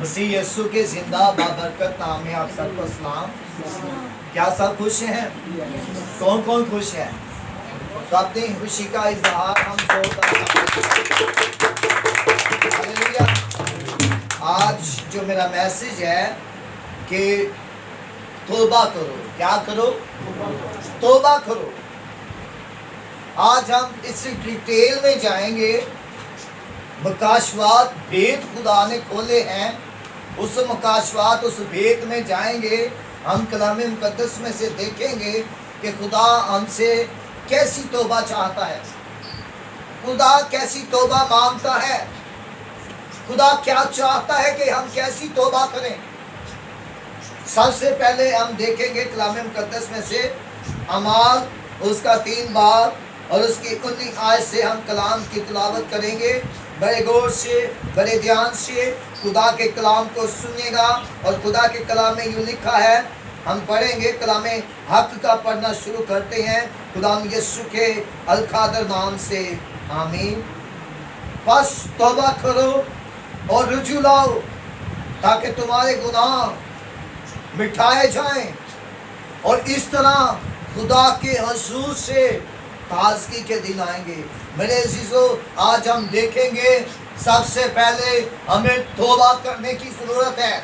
मसीह यीशु के जिंदा बाबरकत नाम में आप सबको सलाम। क्या सब खुश हैं? कौन कौन खुश है? तो अपनी खुशी का इजहार हम हालेलुया। आज जो मेरा मैसेज है कि तौबा करो। क्या करो? तौबा करो। आज हम इस डिटेल में जाएंगे। मकाशवात भेद खुदा ने खोले हैं, उस मकाशवात उस भेद में जाएंगे। हम कलाम मुकद्दस में से देखेंगे कि खुदा हमसे कैसी तौबा चाहता है, खुदा कैसी तौबा मांगता है, खुदा क्या चाहता है कि हम कैसी तौबा करें। सबसे पहले हम देखेंगे कलाम मुकद्दस में से अमाल उसका 3 बाब और उसकी 19 आयत से हम कलाम की तिलावत करेंगे। बड़े गौर से, बड़े ध्यान से खुदा के कलाम को सुनिएगा। और खुदा के कलाम में यूँ लिखा है, हम पढ़ेंगे, कलाम हक का पढ़ना शुरू करते हैं खुदा यीशु के अलकादर नाम से, आमीन। बस तौबा करो और रुजू लाओ ताकि तुम्हारे गुनाह मिटाए जाएं और इस तरह खुदा के हुजूर से ताज़गी के दिन आएंगे। मेरे अज़ीज़ों, आज हम देखेंगे सबसे पहले हमें तौबा करने की ज़रूरत है।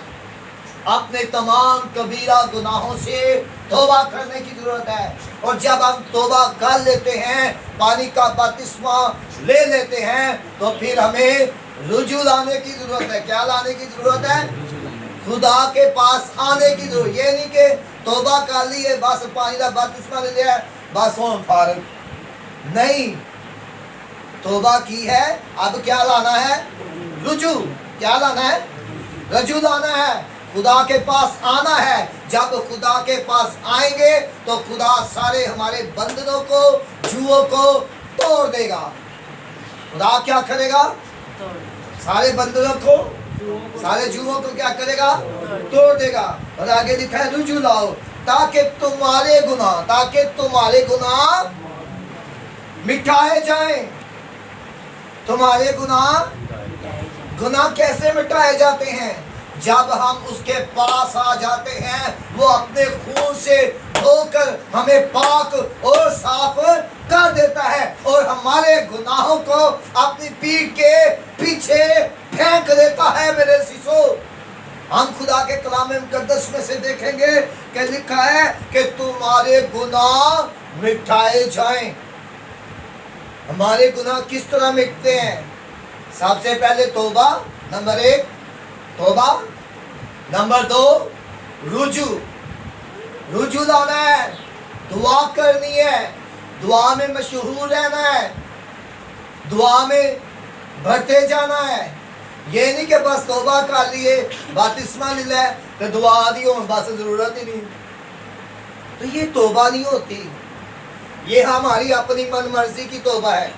अपने तमाम कबीरा गुनाहों से तौबा करने की ज़रूरत है। और जब हम तौबा कर लेते हैं, पानी का बपतिस्मा ले लेते हैं, तो फिर हमें रुजू लाने की ज़रूरत है। क्या लाने की ज़रूरत है? खुदा के पास आने की ज़रूरत। ये नहीं कि तौबा कर ली है, बस पानी का बपतिस्मा ले लिया, बस हम फारग नहीं। तौबा की है, अब क्या लाना है? रुजू। क्या लाना है? रुजू लाना है। खुदा के पास आना है। जब खुदा के पास आएंगे तो खुदा सारे हमारे बंधनों को, जुओं को तोड़ देगा। खुदा क्या करेगा? सारे बंधनों को, सारे जुओं को क्या करेगा? तोड़ देगा। और आगे लिखा है रुजू लाओ ताकि तुम्हारे गुनाह मिटाए जाएं। तुम्हारे गुनाह कैसे मिटाए जाते हैं? जब हम उसके पास आ जाते हैं, वो अपने खून से धोकर हमें पाक और साफ कर देता है और हमारे गुनाहों को अपनी पीठ के पीछे फेंक देता है। मेरे शिशो, हम खुदा के कलाम मुकद्दस में से देखेंगे कि लिखा है कि तुम्हारे गुनाह मिटाए जाएं। हमारे गुनाह किस तरह मिटते हैं? सबसे पहले तौबा, नंबर 1 तौबा, नंबर 2 रुजू लाना है, दुआ करनी है, दुआ में मशहूर रहना है, दुआ में बढ़ते जाना है। ये नहीं कि बस तौबा कर लिए, बपतिस्मा ले लिया तो दुआ दी हो, बस जरूरत ही नहीं। तो ये तौबा नहीं होती। ये हमारी अपनी मन मर्जी की तौबा है।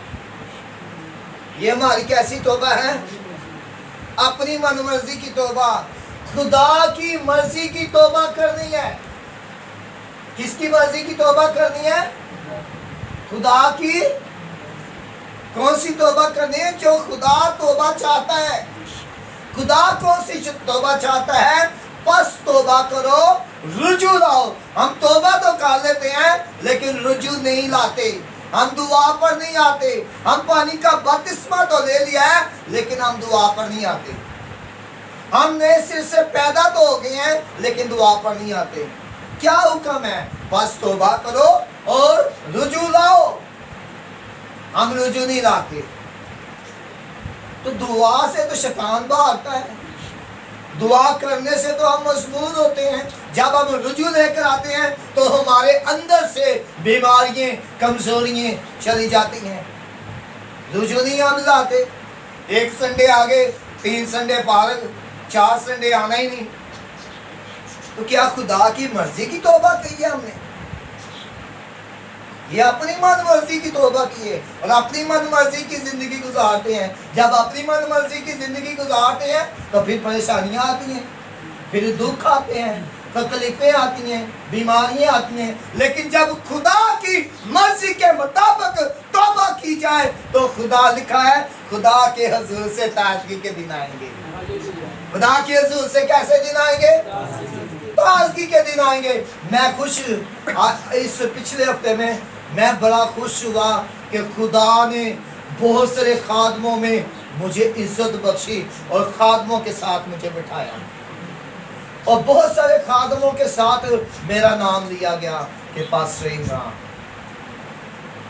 ये हमारी कैसी तौबा है? अपनी मन मर्जी की तौबा। खुदा की मर्जी की तौबा करनी है। किसकी मर्जी की तौबा करनी है? खुदा की। कौन सी तौबा करनी है? जो खुदा तौबा चाहता है। खुदा कौन सी तौबा चाहता है? बस तौबा करो, रुजू लाओ। हम तौबा तो कर लेते हैं लेकिन रुजू नहीं लाते। हम दुआ पर नहीं आते। हम पानी का बपतिस्मा तो ले लिया है लेकिन हम दुआ पर नहीं आते। हम नए सिर से पैदा तो हो गए हैं लेकिन दुआ पर नहीं आते। क्या हुक्म है? बस तौबा करो और रुजू लाओ। हम रुजू नहीं लाते। तो दुआ से तो शैतान भागता है। दुआ करने से तो हम मजबूत होते हैं। जब हम रुजू लेकर आते हैं तो हमारे अंदर से बीमारियां, कमजोरियां चली जाती हैं। रुजू नहीं हम लाते। 1 संडे आगे, 3 संडे फारग, 4 संडे आना ही नहीं। तो क्या खुदा की मर्जी की तौबा की है हमने? ये अपनी मन मर्जी की तौबा की है और अपनी मन मर्जी की जिंदगी गुजारते हैं। जब अपनी मन मर्जी की जिंदगी गुजारते हैं तो फिर परेशानियां आती हैं, फिर दुख आते हैं, तकलीफें आती हैं, बीमारियां आती हैं। लेकिन जब खुदा की मर्जी के मुताबिक तौबा की जाए तो खुदा लिखा है खुदा के हुजूर से ताजगी के दिन आएंगे। खुदा के हुजूर से कैसे दिन आएंगे? ताजगी के दिन आएंगे। मैं खुश, इस पिछले हफ्ते में मैं बड़ा खुश हुआ कि खुदा ने बहुत सारे खादमों में मुझे इज्जत बख्शी और खादमों के साथ मुझे बिठाया, और बहुत सारे खादमों के साथ मेरा नाम लिया गया कि पास्टर इमरान।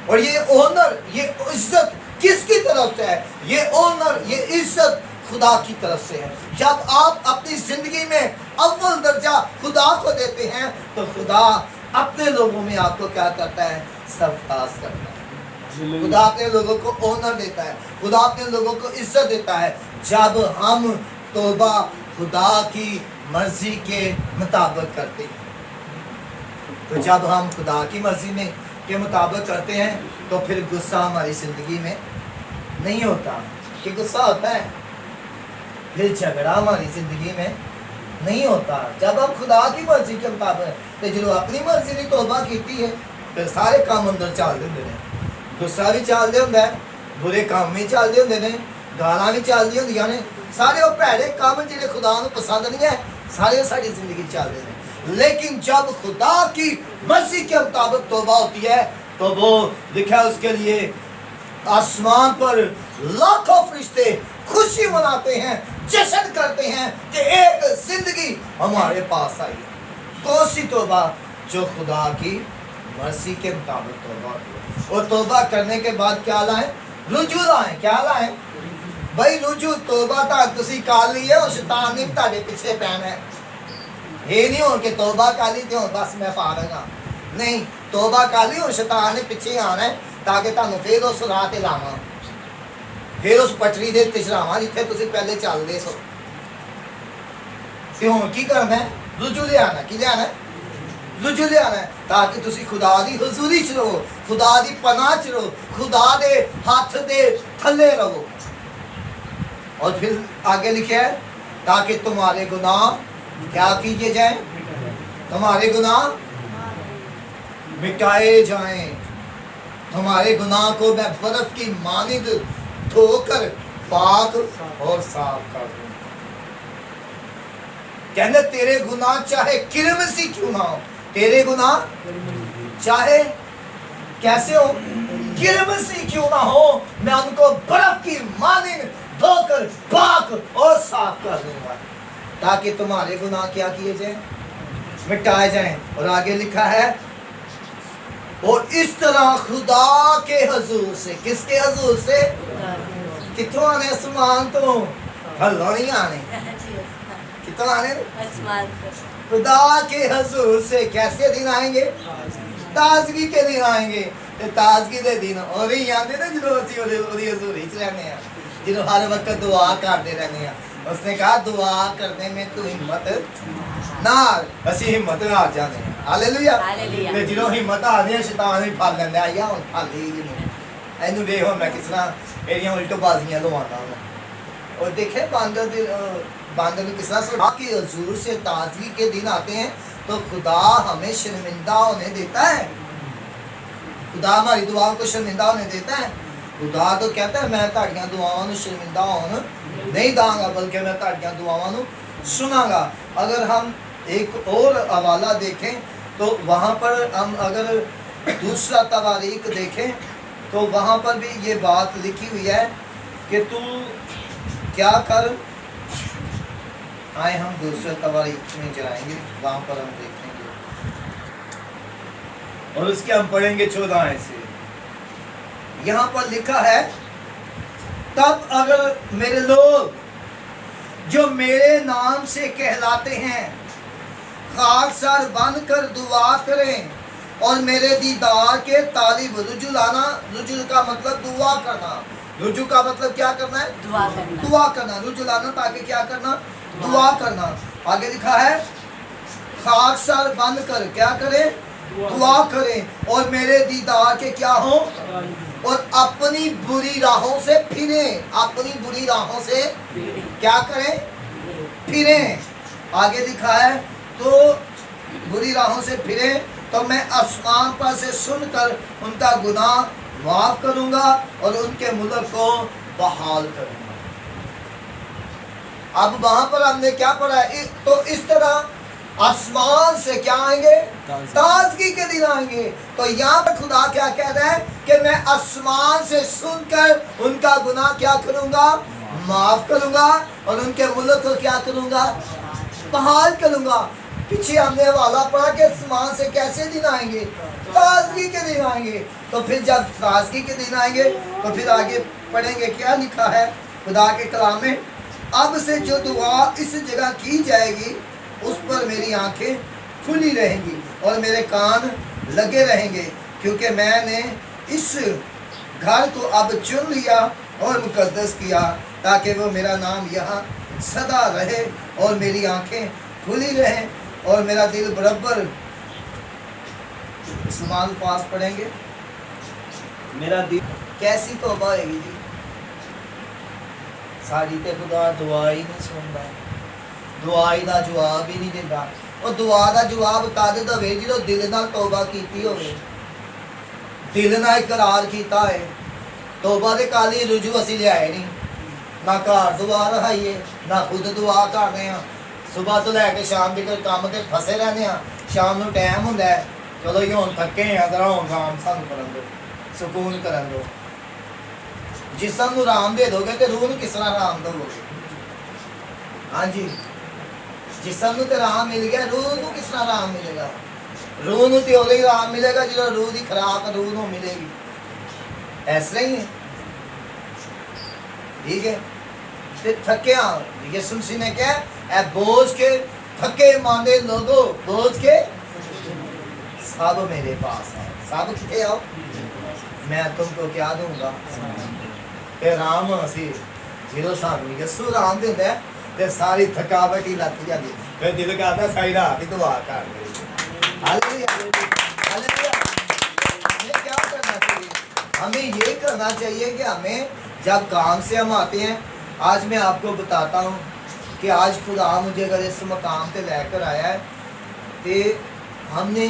और ये ऑनर, ये इज्जत किसकी तरफ से है? ये ऑनर, ये इज्जत खुदा की तरफ से है। जब आप अपनी जिंदगी में अव्वल दर्जा खुदा को देते हैं तो खुदा अपने लोगों में आपको क्या करता है? सरफराज करता है। खुदा अपने लोगों को ऑनर देता है, खुदा अपने लोगों को इज्जत देता है जब हम तौबा खुदा की मर्जी के मुताबिक करते हैं। तो जब हम खुदा की मर्जी में के मुताबिक करते हैं तो फिर गुस्सा हमारी जिंदगी में नहीं होता। कि गुस्सा होता है, फिर झगड़ा हमारी जिंदगी में नहीं होता। जब हम खुदा की मर्जी के मुताबिक, तो जो अपनी मर्जी की तौबा की है फिर सारे काम अंदर चलते होंगे ने, गुस्सा भी चलते होंगे, बुरे काम भी चलते होंगे ने, गालां भी चलती होंदियां ने, सारे वो भैड़े काम जिहड़े खुदा नूं पसंद नहीं है सारे सारी जिंदगी चलते हैं। लेकिन जब खुदा की मर्जी के मुताबिक तौबा होती है तो वो लिखा है उसके लिए आसमान पर लाखों फरिश्ते खुशी मनाते हैं, जश्न करते हैं कि एक जिंदगी हमारे पास आई है। कौन सी तौबा? जो खुदा की मर्जी के मुताबिक तौबा होती है। और तौबा करने के बाद क्या लाएं? रुजू लाएं। क्या लाएं भाई? रुजू। तौबा तो तुसी कर ली है और शैतान ने ਤੁਹਾਡੇ ਪਿੱਛੇ ਪੈਣਾ है। ये नहीं हो कि तौबा कर ली तो बस मैं फारग हाँ, नहीं। तौबा कर ली और शैतान ने पिछे आना है ताकि तुहानू फिर उस राह ते लावां, फिर उस पटरी दे ते चढ़ावां जिथे तुसी पहले चलदे सो। ते हुण की करना है? रुजू लियाना। की लियाना है? रुजू लियाना है ताकि तुसी खुदा दी हुजूरी च रहो, खुदा दी पनाह च रहो, खुदा दे हथ दे थल्ले रहो। और फिर आगे लिखा है ताकि तुम्हारे गुनाह क्या कीजिए जाए? तुम्हारे गुनाह मिटाए जाएं। तुम्हारे गुनाह को मैं बर्फ की मानिंद धोकर पाक और साफ कर दूं। कहने तेरे गुनाह चाहे किरमसी क्यों ना हो, तेरे गुनाह चाहे कैसे हो, किरमसी क्यों ना हो, मैं उनको बर्फ की मानिंद धोकर पाक और साफ कर दूंगा ताकि तुम्हारे गुनाह क्या किए जाएं? मिटाए जाएं। और आगे लिखा है और इस तरह खुदा के हुजूर से, किसके हुजूर से? कितों आने? आसमान तो हल्लो नहीं आने। कितों आने? खुदा के हुजूर से कैसे दिन आएंगे? ताजगी के दिन आएंगे। ते ताजगी दे दिन और ही आंदे ना जो असीं ओदी हुजूरी च रहने आ, जिन्हों हर वक्त दुआ करते रहने आ। उसने कहा दुआ करने में तू हिम्मत ना, असी हिम्मत हार जाते हैं। हालेलुया। ते जिन्हों हिम्मत हारदे आ शैतान भी फल लैंदा आ हुण फल ली इहनूं वेख हुण मैं किस तरह एरियां उल्टो बाजियां लवाना। और देखे बांदर ने किस तरह सुना कि हुजूर से ताजगी के दिन आते हैं तो खुदा हमें शर्मिंदा होने देता है। खुदा हमारी दुआओं को शर्मिंदा होने देता है। खुदा तो कहता है मैं ताड़ियां दुआवां नूं शर्मिंदा होन नहीं दांगा बल्कि मैं ताड़ियां दुआवां नूं सुनांगा। अगर हम एक और हवाला देखें तो वहाँ पर हम अगर दूसरा तवारीख देखें तो वहाँ पर भी ये बात लिखी हुई है कि तू क्या कर। आए हम दूसरे तवारीख में जाएंगे, वहाँ पर हम देखेंगे और उसके हम पढ़ेंगे 14 से। यहाँ पर लिखा है तब अगर मेरे लोग जो मेरे नाम से कहलाते हैं खाक सर बंद कर दुआ करें और मेरे दीदार के तालिब रुजू लाना। रुजू का मतलब दुआ करना। रुजू का मतलब क्या करना है? दुआ करना। रुजू लाना ताकि क्या करना? दुआ करना। आगे लिखा है खाक सर बंद कर क्या करें? दुआ करें और मेरे दीदार के क्या हो और अपनी बुरी राहों से फिरें। अपनी बुरी राहों से क्या करें? फिरें। आगे लिखा है तो बुरी राहों से फिरें तो मैं आसमान पर से सुनकर उनका गुनाह माफ करूंगा और उनके मुल्क को बहाल करूंगा। اب وہاں پر ہم نے کیا پڑھا ہے؟ تو اس طرح آسمان سے کیا آئیں گے؟ تازگی کے دن آئیں گے. تو یہاں پر خدا کیا کہہ رہا ہے کہ میں آسمان سے سن کر ان کا گناہ کیا کروں گا؟ معاف کروں گا، اور ان کے ملک کو کیا کروں گا؟ بحال کروں گا. پیچھے ہم نے حوالہ پڑھا کہ آسمان سے کیسے دن آئیں گے؟ تازگی کے دن آئیں گے. تو پھر جب تازگی کے دن آئیں گے تو پھر آگے پڑھیں گے کیا لکھا ہے خدا کے کلام میں؟ اب سے جو دعا اس جگہ کی جائے گی اس پر میری آنکھیں کھلی رہیں گی اور میرے کان لگے رہیں گے، کیونکہ میں نے اس گھر کو اب چن لیا اور مقدس کیا تاکہ وہ میرا نام یہاں سدا رہے اور میری آنکھیں کھلی رہیں اور میرا دل برابر. سمان پاس پڑھیں گے. میرا دل کیسی توبہ ہوئے گی جی؟ ساری تے خدا دعا ہی نہیں سنتا، دعا ہی دا جواب ہی نہیں دیتا. اور دعا دا جواب تد دے جدو دل نال توبہ کیتی ہوئے، دل نال اقرار کیتا ہے. توبہ دے کالی رجوع اسی لے آئے نہیں، نہ گھر دعا رہائیے نہ خود دعا کر رہے ہیں. صبح تو لے کے شام تک کام تے پھسے رہنے ہیں. شام نو ٹائم ہوندا ہے چلو یہ ہوں تھکے ہیں ذرا ہوں کام سانو کرن دو، سکون کرن دو. جسم نو آرام دے دو گے تو روح نو کس طرح آرام دو گے؟ ہاں جی، جسم نو تے آرام مل گیا، روح نو کس طرح آرام ملے گا؟ روح نو تے اولے آرام ملے گا جدو روح دی خوراک روح نو ملے گی. ایسا ہی ہے، ٹھیک ہے. تے تھکے ہاں یسوع مسیح نے کہا اے بوجھ کے تھکے ماندے لوگو، بوجھ کے سب میرے پاس ہے. سب کتنے آؤ، میں تم کو کیا دوں گا؟ رام. اسی جدو سانو یسوع رام دیندا ہے تے ساری تھکاوٹ ہی لت جاندی، پھر دل کردا ساری رات ہی دعا کر لے. Hallelujah hallelujah. ہمیں کیا کرنا چاہیے؟ ہمیں یہ کرنا چاہیے کہ ہمیں جب کام سے ہم آتے ہیں، آج میں آپ کو بتاتا ہوں کہ آج خدا مجھے اگر اس مقام پہ لے کر آیا ہے کہ ہم نے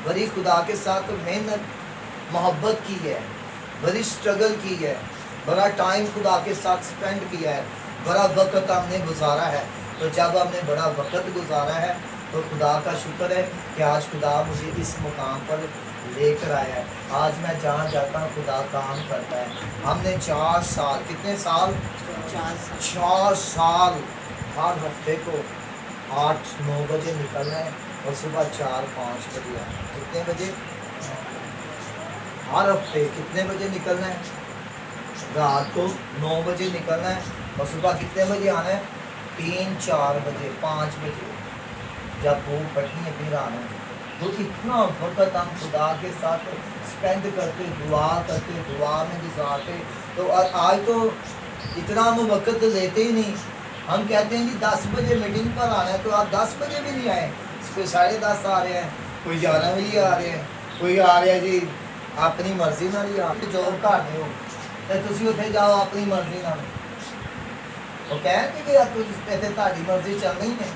بڑی خدا کے ساتھ محنت محبت کی ہے، بڑی سٹرگل کی ہے، بڑا ٹائم خدا کے ساتھ سپینڈ کیا ہے، بڑا وقت ہم نے گزارا ہے. تو جب ہم نے بڑا وقت گزارا ہے تو خدا کا شکر ہے کہ آج خدا مجھے اس مقام پر لے کر آیا ہے. آج میں جہاں جاتا ہوں خدا کام کرتا ہے. ہم نے 4 سال، کتنے سال؟ 4 سال ہر ہفتے کو 8-9 بجے نکلنا ہے اور صبح 4-5 بجے آنا ہے. کتنے بجے؟ ہر ہفتے کتنے بجے نکلنا ہے؟ رات کو 9 بجے نکلنا ہے اور صبح کتنے بجے آنا ہے؟ 3-4 بجے 5 بجے جب بھوک پٹنی ہے پھر آنا ہے. تو اتنا وقت ہم خدا کے ساتھ سپینڈ کرتے، دعا کرتے، دعا میں گزارتے. تو آج تو اتنا ہم وقت لیتے ہی نہیں. ہم کہتے ہیں جی 10 بجے میٹنگ پر آنا ہے تو آپ 10 بجے بھی نہیں آئے. کوئی 10:30 آ رہے ہیں، کوئی 11 بجے آ رہے ہیں، کوئی آ رہا ہے جی اپنی مرضی نال ہی. آپ جاب کرتے ہو تو تسی اتنے جاؤ اپنی مرضی نال. وہ کہیں کہ اتنے تہاڈی مرضی چلنی ہے.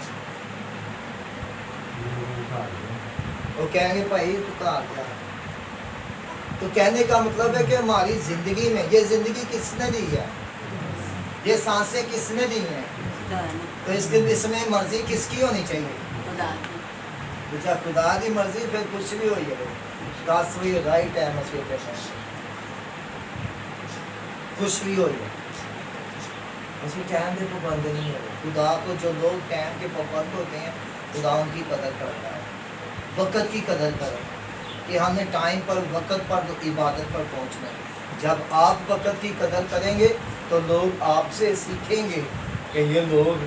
وہ کہیں گے بھائی تو گھر جا. تو کہنے کا مطلب ہے کہ ہماری زندگی میں یہ زندگی کس نے دی ہے؟ یہ سانسیں کس نے دی ہیں؟ تو اس میں مرضی کس کی ہونی چاہیے؟ خدا. خدا کی مرضی پھر کچھ بھی ہوئی ہے. 10 بھی رائٹ ہے مسجد کے پاس خوش بھی ہوئی ہے. اس میں ٹائم کے پابند نہیں ہے. خدا کو جو لوگ ٹائم کے پابند ہوتے ہیں خدا ان کی قدر کرتا ہے. وقت کی قدر کرو کہ ہم نے ٹائم پر وقت پر عبادت پر پہنچنا ہے. جب آپ وقت کی قدر کریں گے تو لوگ آپ سے سیکھیں گے کہ یہ لوگ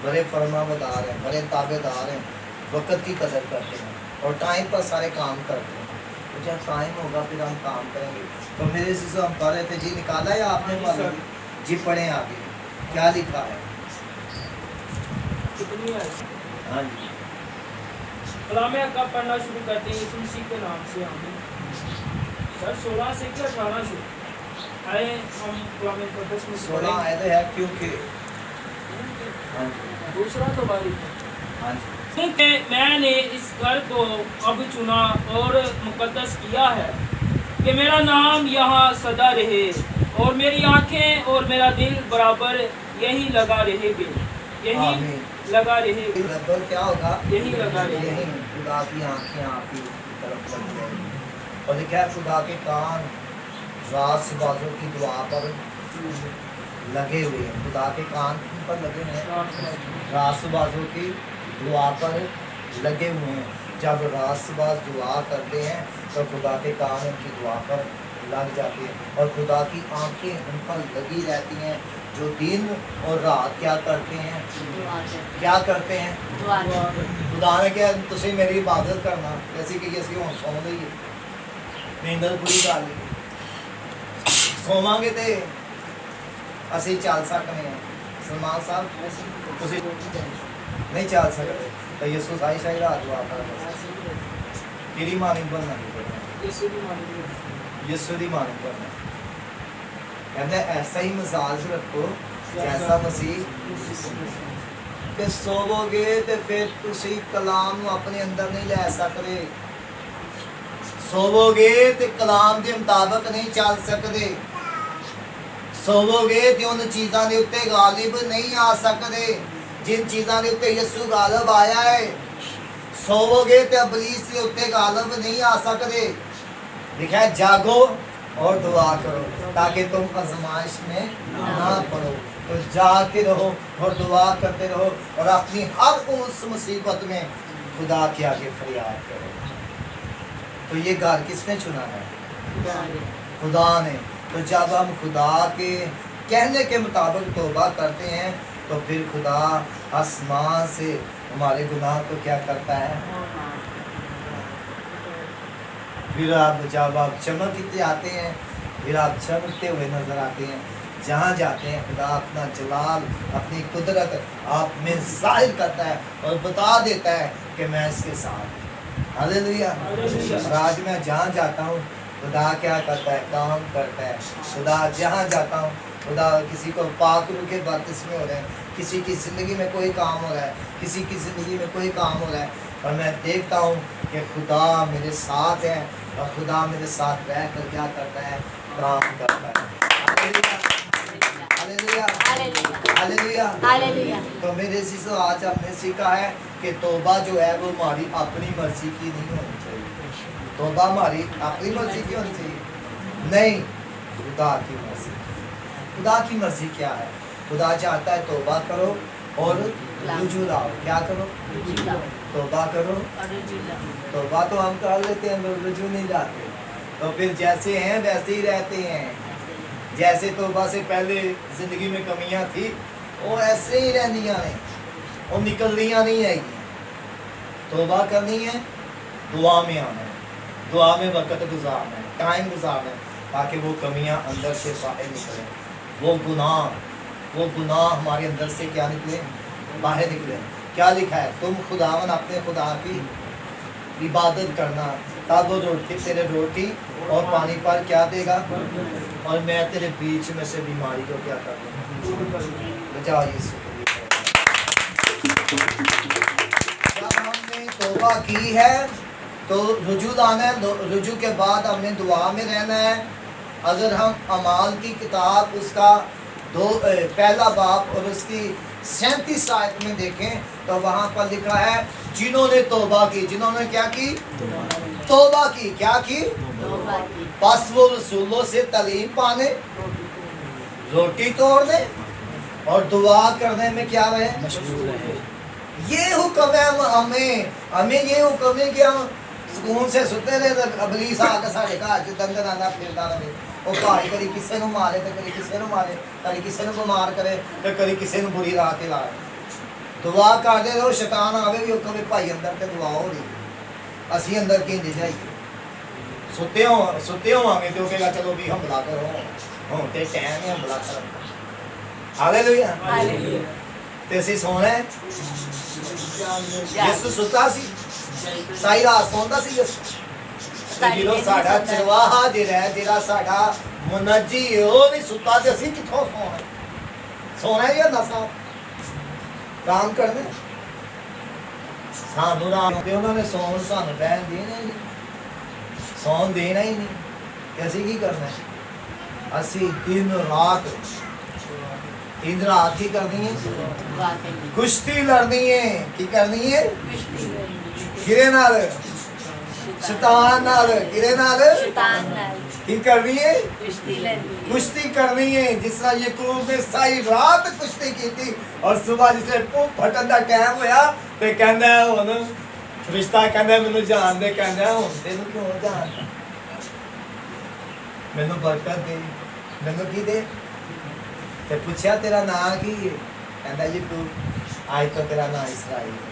بڑے فرما بردار ہیں، بڑے تابع دار ہیں، وقت کی قدر کرتے ہیں اور ٹائم پر سارے کام کرتے ہیں. تو جب ٹائم ہوگا پھر ہم کام کریں گے. تو میرے سے ہم پڑھ رہے تھے جی، نکالا ہے آپ نے والا جی؟ پڑھیں آگے کیا لکھا ہے. ہاں جی کلام حق پڑھنا شروع کرتے ہیں یسوع مسیح کے نام سے. آمین. سر 16 سے 18 سے آئے ہم کلام مقدس میں 16 آیت ہے کیونکہ دوسرا تو باریک ہے. ہاں جی. کیونکہ میں نے اس گھر کو اب چنا اور مقدس کیا ہے کہ میرا نام یہاں سدا رہے اور میری آنکھیں اور میرا دل برابر یہی لگا رہے گے. यही आमीन। लगा रहे, लगभग क्या होगा, यही लगा रहे। यही खुदा की आंखें आपकी तरफ लगी रहेंगी। और लिखा है खुदा के कान रात बाजों की दुआ पर लगे हुए हैं। खुदा के कान किन पर लगे हुए हैं, रासबाजों की दुआ पर लगे हुए हैं। जब रासबाज दुआ करते हैं तो खुदा के कान उनकी दुआ पर लग जाते हैं और खुदा की आंखें उन पर लगी रहती हैं, जो दिन और रात क्या करते हैं, क्या करते हैं, खुदा ने क्या तुसी मेरी इबादत करना, जैसे कि ਅਸੀਂ ਹੁਣ ਸੌਂ ਲਈਏ, ਨੀਂਦਰ ਪੂਰੀ ਕਰ ਲਈ, ਸੌਵਾਂਗੇ ਤੇ ਅਸੀਂ ਚੱਲ ਸਕਦੇ ਹਾਂ। ਸਲਮਾਨ ਸਾਹਿਬ ਤੁਸੀਂ ਨਹੀਂ ਚੱਲ ਸਕਦੇ ਤਾਂ ਯਿਸੂ ਸਾਈ ਸਾਈ ਰਾਤ ਦੁਆ ਕਰਦਾ ਕਿਹੜੀ ਮਾਨੀ ਬਣਨਾ यीशु की मालिक ਯਿਸੂ ਦੀ ਮਾਨੀ ਬਣਨਾ। ਕਹਿੰਦਾ ਐਸਾ ਹੀ ਮਿਜ਼ਾਜ ਰੱਖੋ ਜੈਸਾ ਮਸੀਹ ਕਿ ਸੋਵੋਗੇ ਤੇ ਫਿਰ ਤੁਸੀਂ ਕਲਾਮ ਨੂੰ ਆਪਣੇ ਅੰਦਰ ਨਹੀਂ ਲੈ ਸਕਦੇ, ਸੋਵੋਗੇ ਤੇ ਕਲਾਮ ਦੇ ਮੁਤਾਬਕ ਨਹੀਂ ਚੱਲ ਸਕਦੇ, ਸੋਵੋਗੇ ਤੇ ਉਨ ਚੀਜ਼ਾਂ ਦੇ ਉੱਤੇ ਗਾਲਿਬ ਨਹੀਂ ਆ ਸਕਦੇ ਜਿਨ ਚੀਜ਼ਾਂ ਦੇ ਉੱਤੇ ਯਿਸੂ ਗਾਲਿਬ ਆਇਆ ਹੈ। ਸੋਵੋਗੇ ਤੇ ਇਬਲੀਸ ਦੇ ਉੱਤੇ ਗਾਲਿਬ ਨਹੀਂ ਆ ਸਕਦੇ। लिखा है जागो और दुआ करो ताकि तुम आजमाइश में ना पड़ो। तो जागते रहो और दुआ करते रहो और अपनी हर उस मुसीबत में खुदा के आगे फरियाद करो। तो ये घर किसने चुना है, खुदा ने। तो जब हम खुदा के कहने के मुताबिक तौबा करते हैं तो फिर खुदा आसमान से हमारे गुनाह को क्या करता है, फिर आप जब आप चमकते आते हैं, फिर आप चमकते हुए नजर आते हैं। जहाँ जाते हैं खुदा अपना जलाल, अपनी कुदरत आप में जाहिर करता है और बता देता है कि मैं इसके साथ। हालेलुया। और आज मैं जहाँ जाता हूँ खुदा क्या करता है, काम करता है। खुदा जहाँ जाता हूँ खुदा किसी को पाक रूह के बपतिस्मे हो रहे हैं, किसी की ज़िंदगी में कोई काम हो रहा है, किसी की ज़िंदगी में कोई काम हो रहा है और मैं देखता हूँ कि खुदा मेरे साथ है और खुदा मेरे साथ रह कर क्या करता है, काम करता है। Hallelujah, hallelujah, hallelujah. तो मेरे शिष्यों आज हमने सीखा है कि तौबा जो है वो हमारी अपनी मर्जी की नहीं होनी चाहिए। तौबा हमारी अपनी मर्जी की होनी चाहिए, नहीं, खुदा की मर्जी। खुदा की मर्जी क्या है, खुदा चाहता है तौबा करो और रुजू लाओ। क्या करो, तौबा करो। तौबा तो हम कर लेते हैं, रुजू नहीं लाते। तो फिर जैसे हैं वैसे ही रहते हैं। जैसे तौबा से पहले जिंदगी में कमियां थी वो ऐसे ही रहनियां ने, वो निकलनियां नहीं है। तौबा करनी है, दुआ में आना है, दुआ में वक्त गुजारना है, टाइम गुजारना है ताकि वो कमियां अंदर से बाहर निकले, वो गुनाह हमारे अंदर से क्या निकले, बाहर निकले। क्या लिखा है, तुम खुदावन अपने खुदा की इबादत करना तब वो रोटी तेरे रोटी और पानी पर क्या देगा और मैं तेरे बीच में से बीमारी को क्या कर दूंगा, बचाओ यीशु। जब हमने तौबा की है तो रुजू लाना है, रुजू के बाद हमने दुआ में रहना है। अगर हम अमाल की किताब उसका पहला बाब और उसकी 37 आयत में देखें तो वहाँ पर लिखा है जिन्होंने तौबा की, जिन्होंने क्या की, तौबा की, क्या की, बस वो रसूलों से तालीम पाने, रोटी तोड़ने और दुआ करने में क्या रहे, मशगूल रहे। ये हुक्म है हमें ये हुक्म है कि हम सुकून से सुते रहे। इबलीस आके साढ़े घर च दंदन आना फिरदा रहे, ਉਹ ਭਾਈ ਕਦੀ ਕਿਸੇ ਨੂੰ ਮਾਰੇ ਤੇ ਕਦੀ ਕਿਸੇ ਨੂੰ ਮਾਰੇ, ਕਦੀ ਕਿਸੇ ਨੂੰ ਬਿਮਾਰ ਕਰੇ ਤੇ ਕਦੀ ਕਿਸੇ ਨੂੰ ਬੁਰੀ ਰਾਹ ਤੇ ਲਾਏ। ਦੁਆ ਕਰਦੇ ਰਹੋ, ਸ਼ੈਤਾਨ ਆਵੇ ਵੀ ਉਹ ਕਹੇ ਭਾਈ ਅੰਦਰ ਤੇ ਦੁਆ ਹੋ ਰਹੀ, ਅਸੀਂ ਅੰਦਰ ਕਿੰਜ ਜਾਈਏ। ਸੁੱਤੇ ਹੋਵਾਂਗੇ ਤੇ ਉਹ ਕਹੇਗਾ ਚਲੋ ਵੀ ਹਮਲਾ ਕਰੋ, ਹੁਣ ਤੇ ਟਾਈਮ ਹੈ ਹਮਲਾ ਕਰਨ ਦਾ। Hallelujah, hallelujah. ਤੇ ਅਸੀਂ ਸੋਣਾ ਹੈ। ਯਿਸੂ ਸੁੱਤਾ ਸੀ, ਸਾਰੀ ਰਾਤ ਸੌਂਦਾ ਸੀ ਯਿਸੂ। ਜਦੋਂ ਸਾਡਾ ਚਰਵਾਹਾ ਜਿਹੜਾ ਸਾਡਾ ਮੁਨੱਜੀ ਉਹ ਨਹੀਂ ਸੁੱਤਾ ਤੇ ਅਸੀਂ ਕਿੱਥੋਂ ਸੋਣਾ ਹੈ ਜਾਂ ਨਸਾ ਕੰਮ ਕਰਨਾ ਸਾਨੂੰ ਰਾਮ ਤੇ ਉਹਨਾਂ ਨੇ ਸੌਣ ਸਾਨੂੰ ਬਹਿਣ ਦੇਣਾ ਹੀ ਨਹੀਂ, ਸੌਣ ਦੇਣਾ ਹੀ ਨਹੀਂ। ਤੇ ਅਸੀਂ ਕੀ ਕਰਨਾ, ਅਸੀਂ ਦਿਨ ਰਾਤ दिन रात की करनी है, कुश्ती लड़नी है, की करनी है किरे नाल, शैतान नाल, किरे नाल की करनी है, कुश्ती करनी है। जिस तरह याकूब ने सारी रात कुश्ती की थी और सुबह जिसले फटन का टाइम होया ते कहंदा हुन फरिश्ता कहंदा मैनू जान दे, कहंदा हुन तेनू क्यों जान, मैनू बरकत दे, मैनू की दे। ते पूछया तेरा नाम की है, कहंदा याकूब, आज तो तेरा नाम इसराइल है।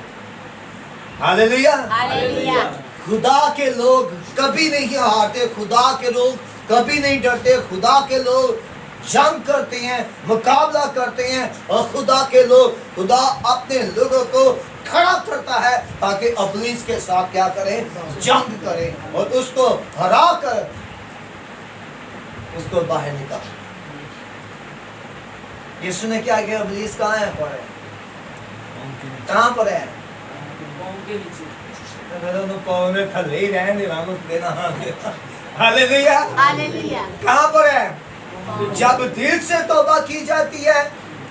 हालेलुया। हालेलुया। खुदा के लोग कभी नहीं हारते, खुदा के लोग कभी नहीं डरते, खुदा के लोग जंग करते हैं, मुकाबला करते हैं। और खुदा के लोग, खुदा अपने लोगों को खड़ा करता है ताकि इब्लीस के साथ क्या करे, जंग करे और उसको हरा कर उसको बाहर निकाले। यीशु ने क्या किया, इब्लीस कहाँ है, पर है, कहाँ पर है, पाँव के नीचे। पाँव में थले ही रहने देना। हालेलुया। हालेलुया। कहाँ पर है, जब दिल से तौबा की जाती है,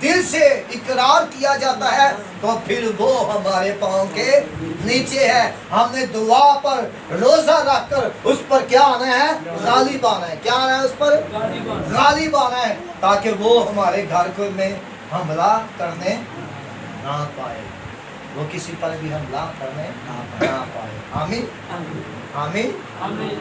दिल से इकरार किया जाता है, तो फिर वो हमारे पाँव के नीचे है। हमने दुआ पर रोजा रखकर उस पर क्या आना है, गालिब आना है। क्या आना है उस पर, गालिब आना है, ताकि वो हमारे घर को में हमला करने ना पाए, वो किसी पर भी हमला करने ना पाए। आमीन, आमीन। आमीन।